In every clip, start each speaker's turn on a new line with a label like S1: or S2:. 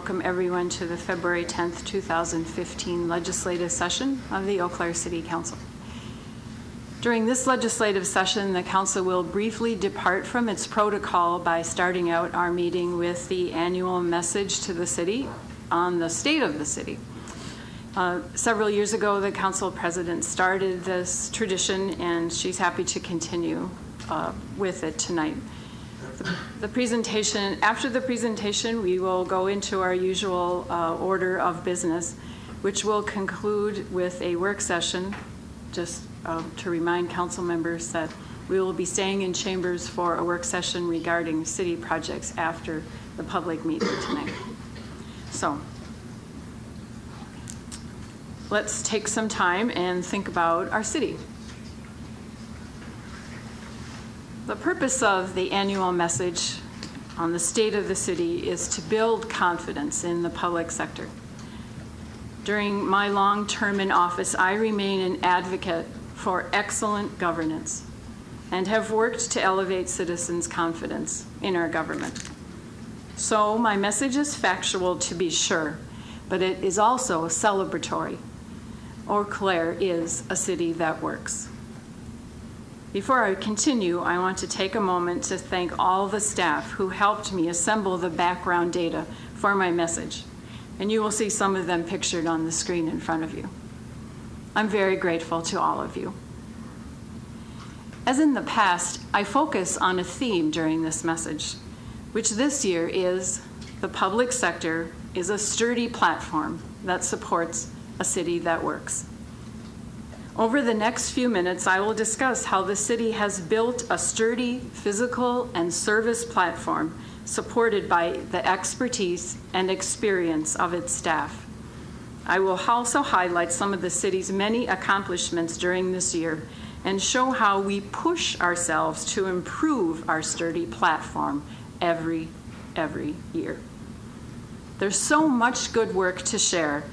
S1: welcome everyone to the February 10th, 2015 legislative session of the Eau Claire City Council. During this legislative session, the Council will briefly depart from its protocol by starting out our meeting with the annual message to the city on the state of the city. Several years ago, the Council President started this tradition, and she's happy to continue with it tonight. After the presentation, we will go into our usual order of business, which will conclude with a work session, just to remind council members that we will be staying in chambers for a work session regarding city projects after the public meeting tonight. So let's take some time and think about our city. The purpose of the annual message on the state of the city is to build confidence in the public sector. During my long term in office, I remain an advocate for excellent governance and have worked to elevate citizens' confidence in our government. So my message is factual, to be sure, but it is also celebratory. Eau Claire is a city that works. Before I continue, I want to take a moment to thank all the staff who helped me assemble the background data for my message, and you will see some of them pictured on the screen in front of you. I'm very grateful to all of you. As in the past, I focus on a theme during this message, which this year is the public sector is a sturdy platform that supports a city that works. Over the next few minutes, I will discuss how the city has built a sturdy physical and service platform supported by the expertise and experience of its staff. I will also highlight some of the city's many accomplishments during this year and show how we push ourselves to improve our sturdy platform every year. There's so much good work to share.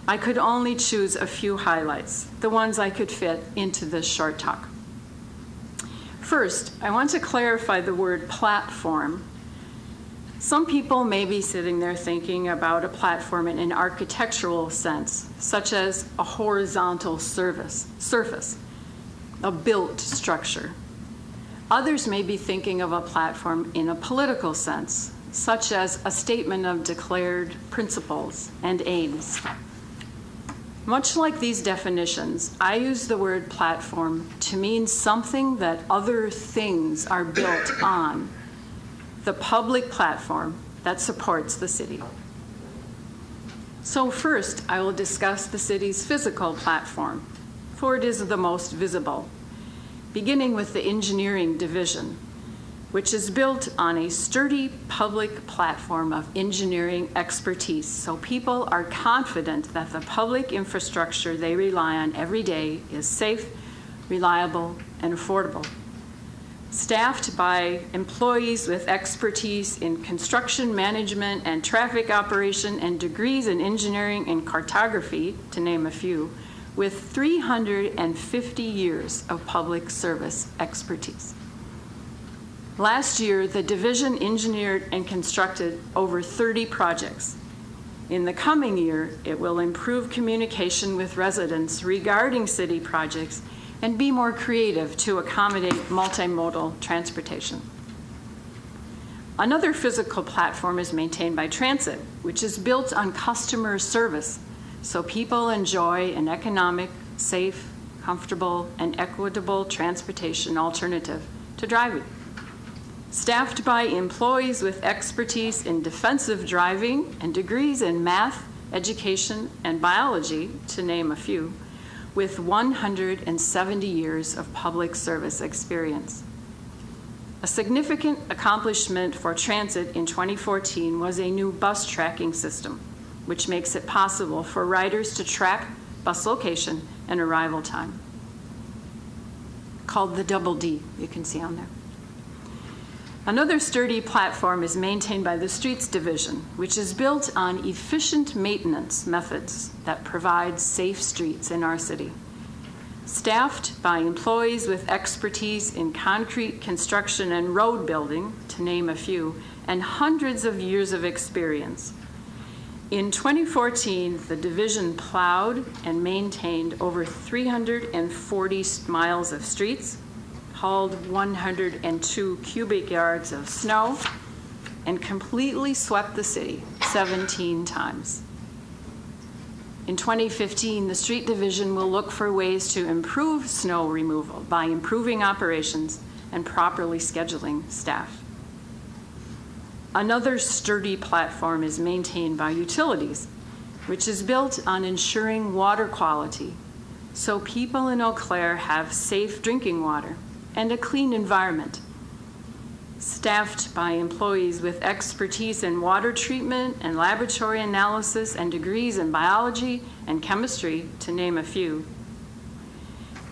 S1: I could only choose a few highlights, the ones I could fit into this short talk. First, I want to clarify the word platform. Some people may be sitting there thinking about a platform in an architectural sense, such as a horizontal surface, a built structure. Others may be thinking of a platform in a political sense, such as a statement of declared principles and aims. Much like these definitions, I use the word platform to mean something that other things are built on, the public platform that supports the city. So first, I will discuss the city's physical platform, for it is the most visible, beginning with the engineering division, which is built on a sturdy public platform of engineering expertise, so people are confident that the public infrastructure they rely on every day is safe, reliable, and affordable. Staffed by employees with expertise in construction management and traffic operation and degrees in engineering and cartography, to name a few, with 350 years of public service expertise. Last year, the division engineered and constructed over 30 projects. In the coming year, it will improve communication with residents regarding city projects and be more creative to accommodate multimodal transportation. Another physical platform is maintained by transit, which is built on customer service, so people enjoy an economic, safe, comfortable, and equitable transportation alternative to driving. Staffed by employees with expertise in defensive driving and degrees in math, education, and biology, to name a few, with 170 years of public service experience. A significant accomplishment for transit in 2014 was a new bus tracking system, which makes it possible for riders to track bus location and arrival time, called the Double D, you can see on there. Another sturdy platform is maintained by the Streets Division, which is built on efficient maintenance methods that provide safe streets in our city. Staffed by employees with expertise in concrete construction and road building, to name a few, and hundreds of years of experience. In 2014, the division plowed and maintained over 340 miles of streets, hauled 102 cubic yards of snow, and completely swept the city 17 times. In 2015, the street division will look for ways to improve snow removal by improving operations and properly scheduling staff. Another sturdy platform is maintained by utilities, which is built on ensuring water quality so people in Eau Claire have safe drinking water and a clean environment. Staffed by employees with expertise in water treatment and laboratory analysis and degrees in biology and chemistry, to name a few.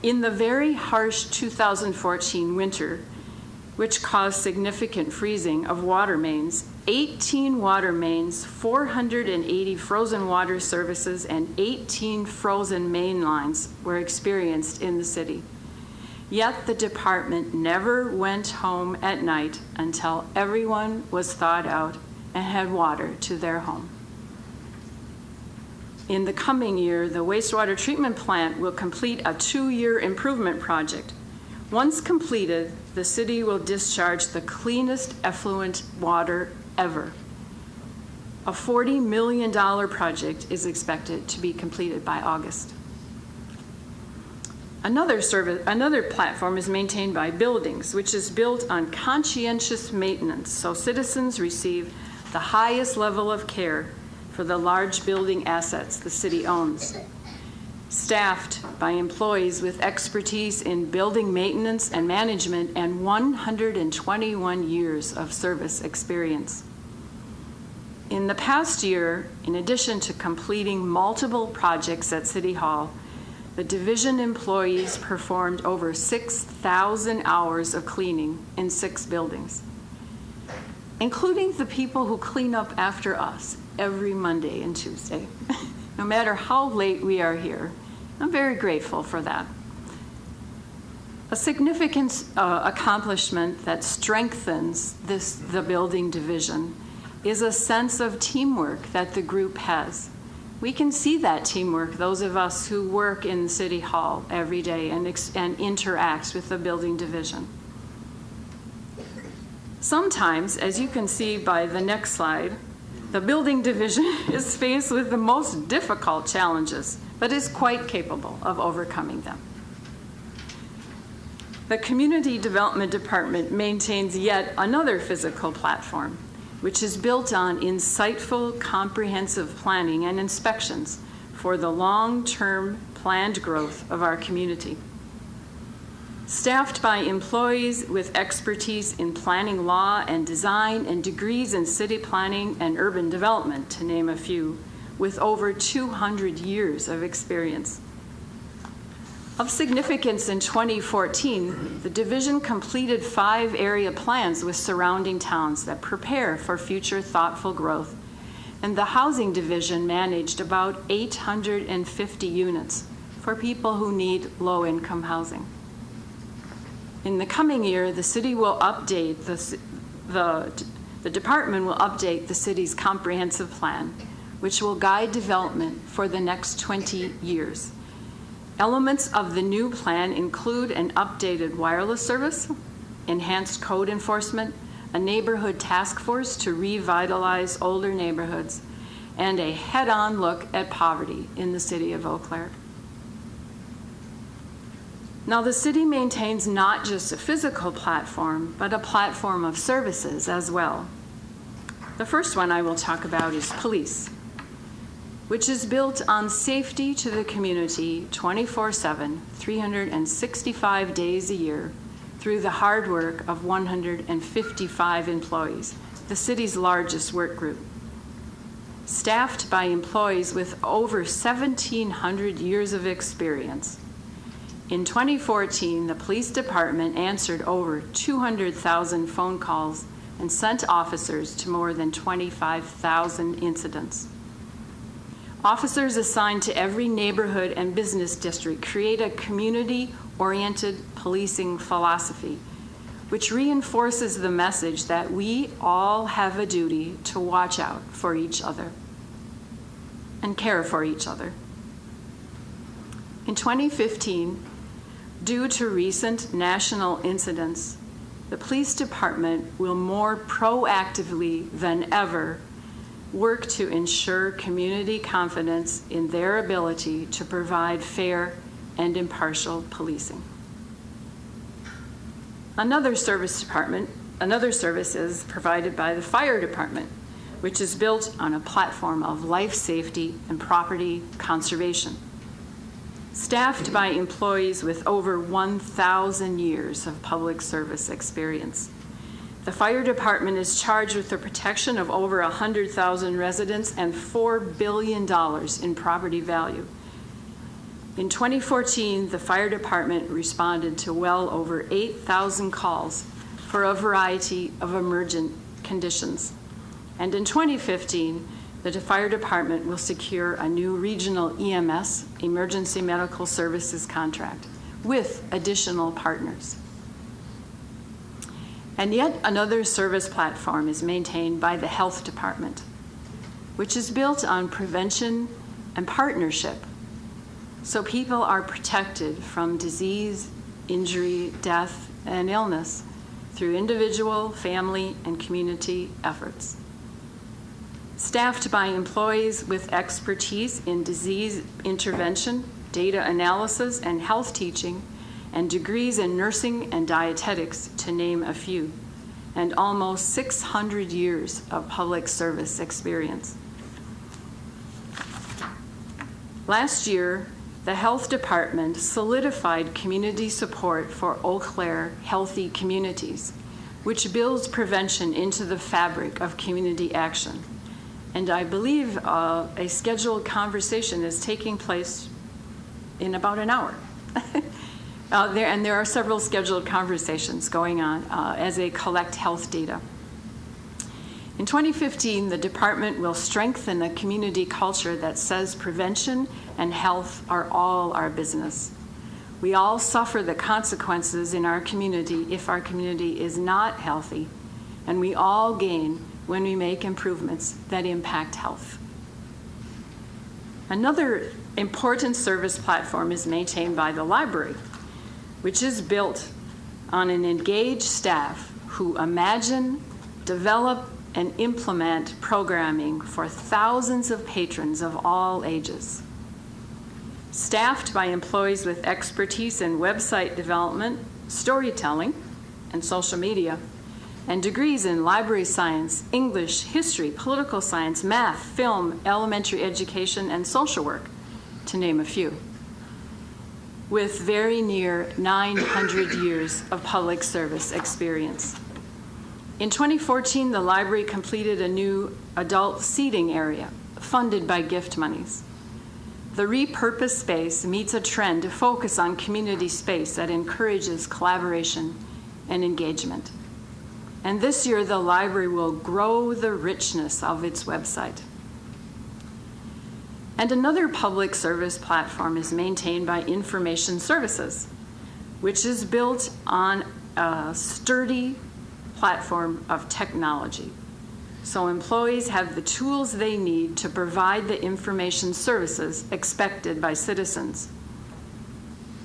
S1: In the very harsh 2014 winter, which caused significant freezing of water mains, 18 water mains, 480 frozen water services, and 18 frozen main lines were experienced in the city. Yet the department never went home at night until everyone was thawed out and had water to their home. In the coming year, the wastewater treatment plant will complete a 2-year improvement project. Once completed, the city will discharge the cleanest effluent water ever. A $40 million project is expected to be completed by August. Another platform is maintained by buildings, which is built on conscientious maintenance, so citizens receive the highest level of care for the large building assets the city owns. Staffed by employees with expertise in building maintenance and management and 121 years of service experience. In the past year, in addition to completing multiple projects at City Hall, the division employees performed over 6,000 hours of cleaning in 6 buildings, including the people who clean up after us every Monday and Tuesday, no matter how late we are here. I'm very grateful for that. A significant accomplishment that strengthens the building division is a sense of teamwork that the group has. We can see that teamwork, those of us who work in City Hall every day and interact with the building division. Sometimes, as you can see by the next slide, the building division is faced with the most difficult challenges, but is quite capable of overcoming them. The Community Development Department maintains yet another physical platform, which is built on insightful, comprehensive planning and inspections for the long-term planned growth of our community. Staffed by employees with expertise in planning law and design and degrees in city planning and urban development, to name a few, with over 200 years of experience. Of significance in 2014, the division completed 5 area plans with surrounding towns that prepare for future thoughtful growth, and the housing division managed about 850 units for people who need low-income housing. In the coming year, the city will update the department will update the city's comprehensive plan, which will guide development for the next 20 years. Elements of the new plan include an updated wireless service, enhanced code enforcement, a neighborhood task force to revitalize older neighborhoods, and a head-on look at poverty in the city of Eau Claire. Now, the city maintains not just a physical platform, but a platform of services as well. The first one I will talk about is police, which is built on safety to the community 24/7, 365 days a year, through the hard work of 155 employees, the city's largest work group. Staffed by employees with over 1,700 years of experience. In 2014, the police department answered over 200,000 phone calls and sent officers to more than 25,000 incidents. Officers assigned to every neighborhood and business district create a community-oriented policing philosophy, which reinforces the message that we all have a duty to watch out for each other. and care for each other. In 2015, due to recent national incidents, the police department will more proactively than ever work to ensure community confidence in their ability to provide fair and impartial policing. Another service is provided by the fire department, which is built on a platform of life safety and property conservation. Staffed by employees with over 1,000 years of public service experience. The fire department is charged with the protection of over 100,000 residents and $4 billion in property value. In 2014, the fire department responded to well over 8,000 calls for a variety of emergent conditions. And in 2015, the fire department will secure a new regional EMS, Emergency Medical Services contract, with additional partners. And yet another service platform is maintained by the health department, which is built on prevention and partnership, so people are protected from disease, injury, death, and illness through individual, family, and community efforts. Staffed by employees with expertise in disease intervention, data analysis, and health teaching, and degrees in nursing and dietetics, to name a few, and almost 600 years of public service experience. Last year, the health department solidified community support for Eau Claire Healthy Communities, which builds prevention into the fabric of community action. And I believe a scheduled conversation is taking place in about an hour. There are several scheduled conversations going on as they collect health data. In 2015, the department will strengthen a community culture that says prevention and health are all our business. We all suffer the consequences in our community if our community is not healthy, and we all gain when we make improvements that impact health. Another important service platform is maintained by the library, which is built on an engaged staff who imagine, develop, and implement programming for thousands of patrons of all ages. Staffed by employees with expertise in website development, storytelling, and social media, and degrees in library science, English, history, political science, math, film, elementary education, and social work, to name a few, with very near 900 years of public service experience. In 2014, the library completed a new adult seating area funded by gift monies. The repurposed space meets a trend to focus on community space that encourages collaboration and engagement. And this year, the library will grow the richness of its website. And another public service platform is maintained by Information Services, which is built on a sturdy platform of technology. So employees have the tools they need to provide the information services expected by citizens.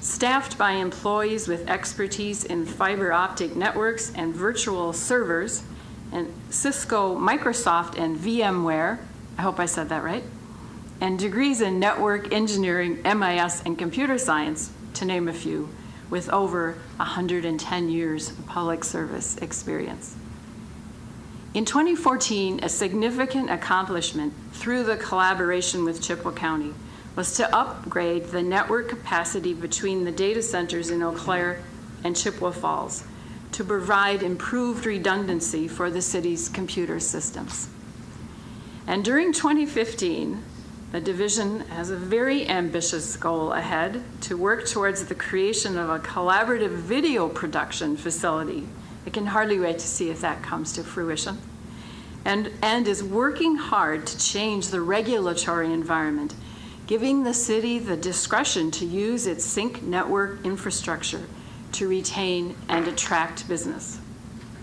S1: Staffed by employees with expertise in fiber optic networks and virtual servers, and Cisco, Microsoft, and VMware, I hope I said that right, and degrees in network engineering, MIS, and computer science, to name a few, with over 110 years of public service experience. In 2014, a significant accomplishment through the collaboration with Chippewa County was to upgrade the network capacity between the data centers in Eau Claire and Chippewa Falls to provide improved redundancy for the city's computer systems. And during 2015, the division has a very ambitious goal ahead to work towards the creation of a collaborative video production facility. I can hardly wait to see if that comes to fruition. And is working hard to change the regulatory environment, giving the city the discretion to use its sync network infrastructure to retain and attract business.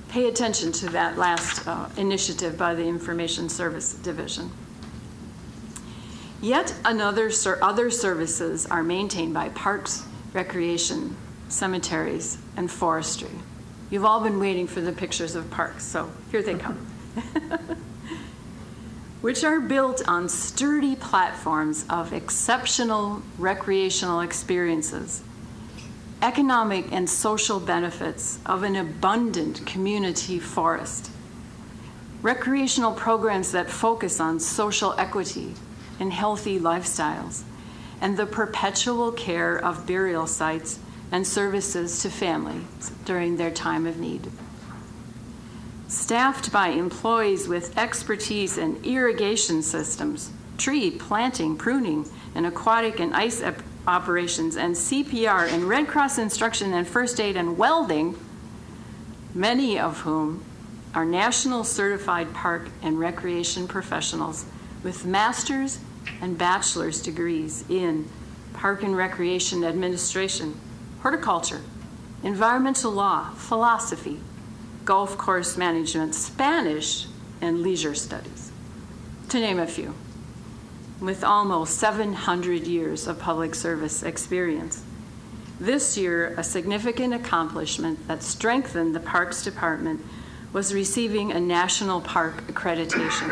S1: Pay attention to that last initiative by the Information Service Division. Yet other services are maintained by parks, recreation, cemeteries, and forestry. You've all been waiting for the pictures of parks, so here they come. Which are built on sturdy platforms of exceptional recreational experiences, economic and social benefits of an abundant community forest, recreational programs that focus on social equity and healthy lifestyles, and the perpetual care of burial sites and services to families during their time of need. Staffed by employees with expertise in irrigation systems, tree planting, pruning, and aquatic and ice operations, and CPR and Red Cross instruction and first aid and welding, many of whom are national certified park and recreation professionals with master's and bachelor's degrees in park and recreation administration, horticulture, environmental law, philosophy, golf course management, Spanish, and leisure studies, to name a few, with almost 700 years of public service experience. This year, a significant accomplishment that strengthened the Parks Department was receiving a national park accreditation,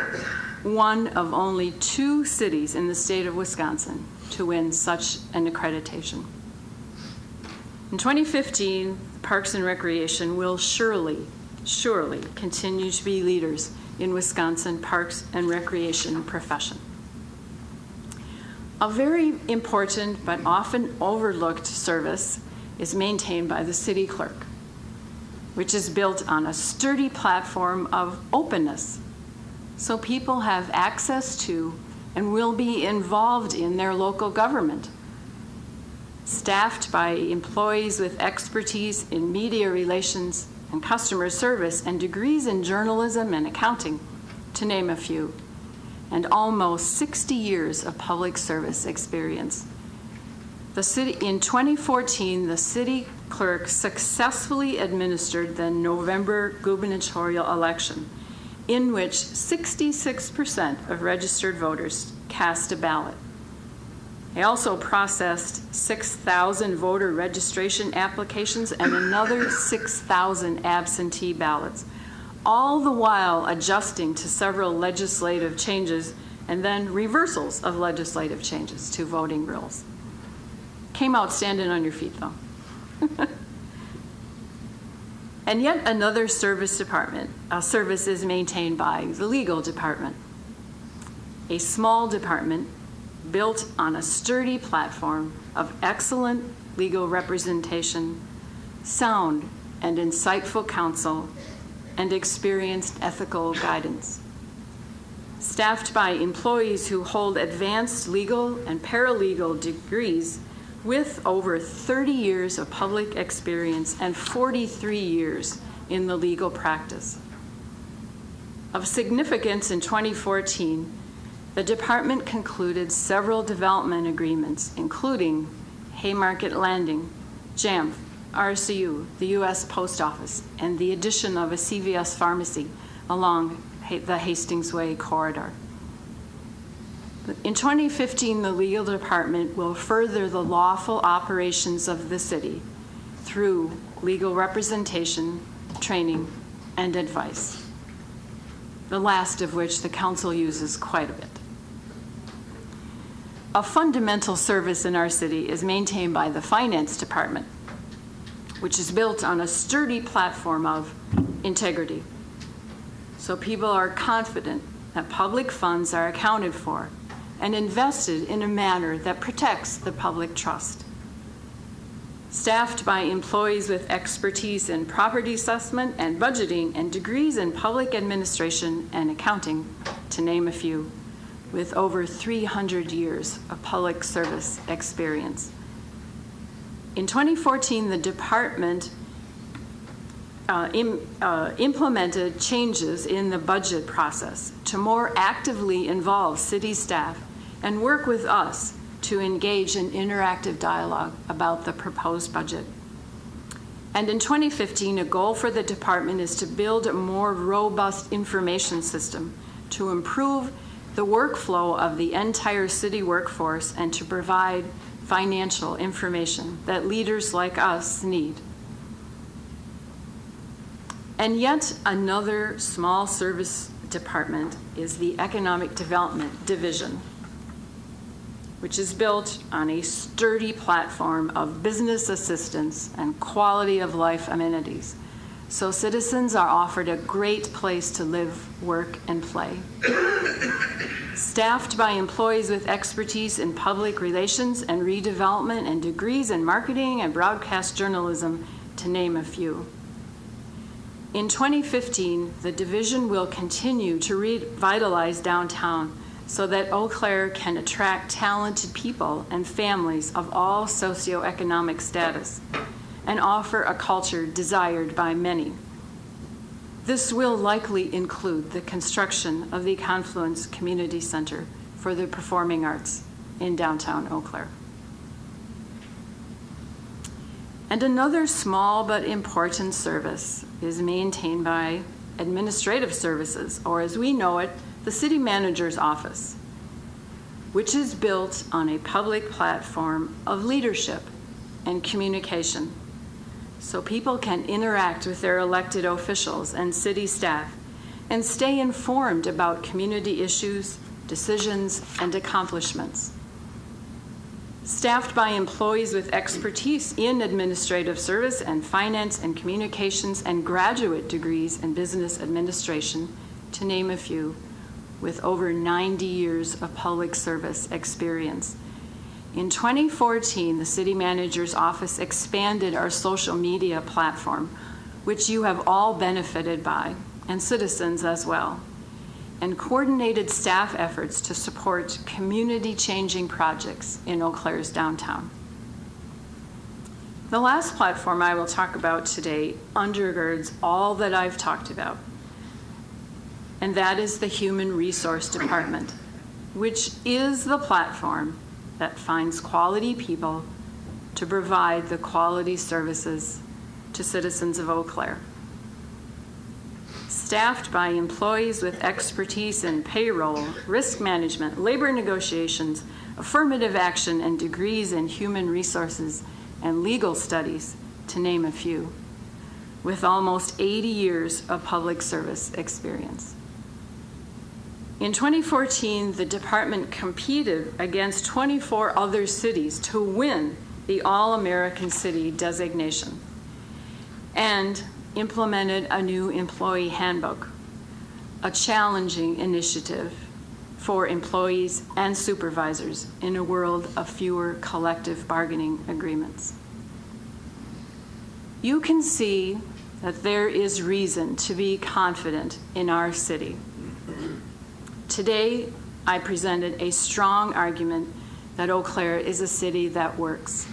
S1: one of only 2 cities in the state of Wisconsin to win such an accreditation. In 2015, Parks and Recreation will surely continue to be leaders in Wisconsin parks and recreation profession. A very important but often overlooked service is maintained by the city clerk, which is built on a sturdy platform of openness, so people have access to and will be involved in their local government. Staffed by employees with expertise in media relations and customer service and degrees in journalism and accounting, to name a few, and almost 60 years of public service experience. In 2014, the city clerk successfully administered the November gubernatorial election, in which 66% of registered voters cast a ballot. They also processed 6,000 voter registration applications and another 6,000 absentee ballots, all the while adjusting to several legislative changes and then reversals of legislative changes to voting rules. Came out standing on your feet, though. And yet another service is maintained by the legal department, a small department built on a sturdy platform of excellent legal representation, sound and insightful counsel, and experienced ethical guidance. Staffed by employees who hold advanced legal and paralegal degrees with over 30 years of public experience and 43 years in the legal practice. Of significance in 2014, the department concluded several development agreements, including Haymarket Landing, JAMF, RCU, the U.S. Post Office, and the addition of a CVS pharmacy along the Hastings Way corridor. In 2015, the legal department will further the lawful operations of the city through legal representation, training, and advice, the last of which the council uses quite a bit. A fundamental service in our city is maintained by the finance department, which is built on a sturdy platform of integrity. So people are confident that public funds are accounted for and invested in a manner that protects the public trust. Staffed by employees with expertise in property assessment and budgeting and degrees in public administration and accounting, to name a few, with over 300 years of public service experience. In 2014, the department implemented changes in the budget process to more actively involve city staff and work with us to engage in interactive dialogue about the proposed budget. And in 2015, a goal for the department is to build a more robust information system to improve the workflow of the entire city workforce and to provide financial information that leaders like us need. And yet another small service department is the Economic Development Division, which is built on a sturdy platform of business assistance and quality of life amenities. So citizens are offered a great place to live, work, and play. Staffed by employees with expertise in public relations and redevelopment and degrees in marketing and broadcast journalism, to name a few. In 2015, the division will continue to revitalize downtown so that Eau Claire can attract talented people and families of all socioeconomic status and offer a culture desired by many. This will likely include the construction of the Confluence Community Center for the Performing Arts in downtown Eau Claire. And another small but important service is maintained by Administrative Services, or as we know it, the City Manager's Office, which is built on a public platform of leadership and communication, so people can interact with their elected officials and city staff and stay informed about community issues, decisions, and accomplishments. Staffed by employees with expertise in administrative service and finance and communications and graduate degrees in business administration, to name a few, with over 90 years of public service experience. In 2014, the City Manager's Office expanded our social media platform, which you have all benefited by, and citizens as well, and coordinated staff efforts to support community-changing projects in Eau Claire's downtown. The last platform I will talk about today undergirds all that I've talked about, and that is the Human Resource Department, which is the platform that finds quality people to provide the quality services to citizens of Eau Claire. Staffed by employees with expertise in payroll, risk management, labor negotiations, affirmative action, and degrees in human resources and legal studies, to name a few, with almost 80 years of public service experience. In 2014, the department competed against 24 other cities to win the All-American City designation and implemented a new employee handbook, a challenging initiative for employees and supervisors in a world of fewer collective bargaining agreements. You can see that there is reason to be confident in our city. Today, I presented a strong argument that Eau Claire is a city that works.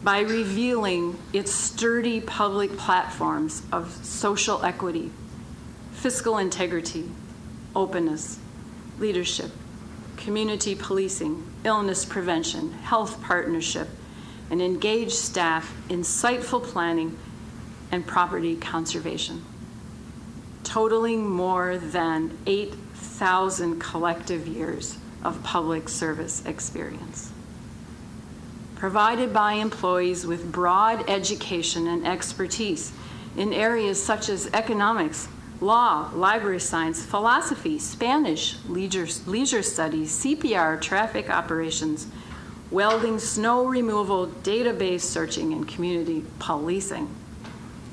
S1: By revealing its sturdy public platforms of social equity, fiscal integrity, openness, leadership, community policing, illness prevention, health partnership, and engaged staff, insightful planning, and property conservation, totaling more than 8,000 collective years of public service experience. Provided by employees with broad education and expertise in areas such as economics, law, library science, philosophy, Spanish, leisure studies, CPR, traffic operations, welding, snow removal, database searching, and community policing,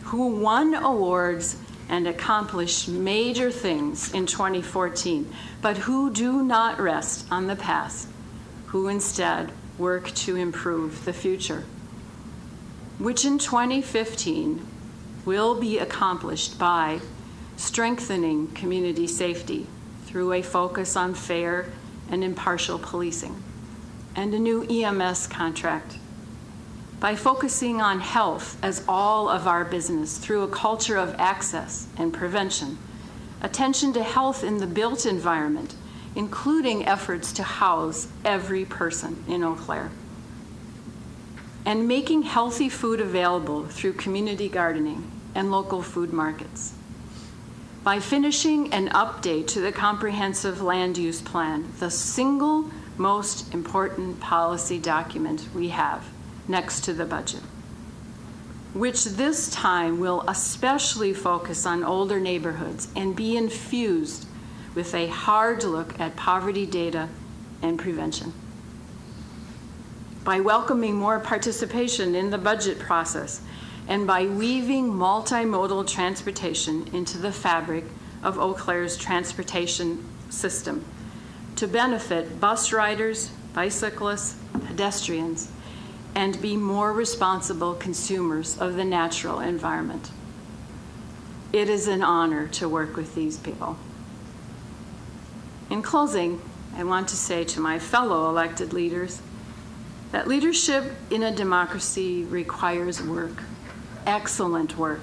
S1: who won awards and accomplished major things in 2014, but who do not rest on the past, who instead work to improve the future, which in 2015 will be accomplished by strengthening community safety through a focus on fair and impartial policing and a new EMS contract, by focusing on health as all of our business through a culture of access and prevention, attention to health in the built environment, including efforts to house every person in Eau Claire, and making healthy food available through community gardening and local food markets. by finishing an update to the comprehensive land use plan, the single most important policy document we have next to the budget, which this time will especially focus on older neighborhoods and be infused with a hard look at poverty data and prevention. By welcoming more participation in the budget process and by weaving multimodal transportation into the fabric of Eau Claire's transportation system to benefit bus riders, bicyclists, pedestrians, and be more responsible consumers of the natural environment. It is an honor to work with these people. In closing, I want to say to my fellow elected leaders that leadership in a democracy requires work, excellent work,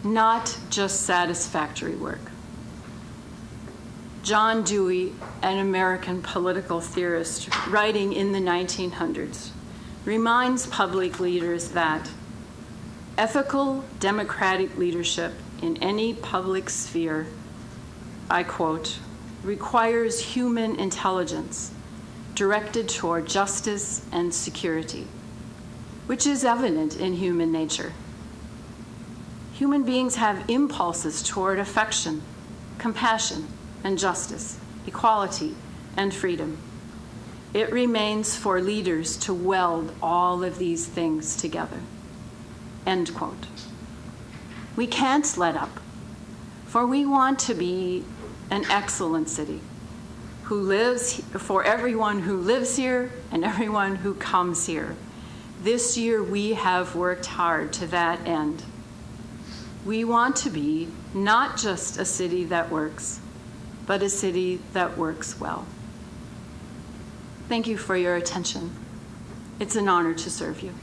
S1: not just satisfactory work. John Dewey, an American political theorist writing in the 1900s, reminds public leaders that ethical democratic leadership in any public sphere, I quote, requires human intelligence directed toward justice and security, which is evident in human nature. Human beings have impulses toward affection, compassion, and justice, equality, and freedom. It remains for leaders to weld all of these things together. End quote. We can't let up, for we want to be an excellent city for everyone who lives here and everyone who comes here. This year we have worked hard to that end. We want to be not just a city that works, but a city that works well. Thank you for your attention. It's an honor to serve you.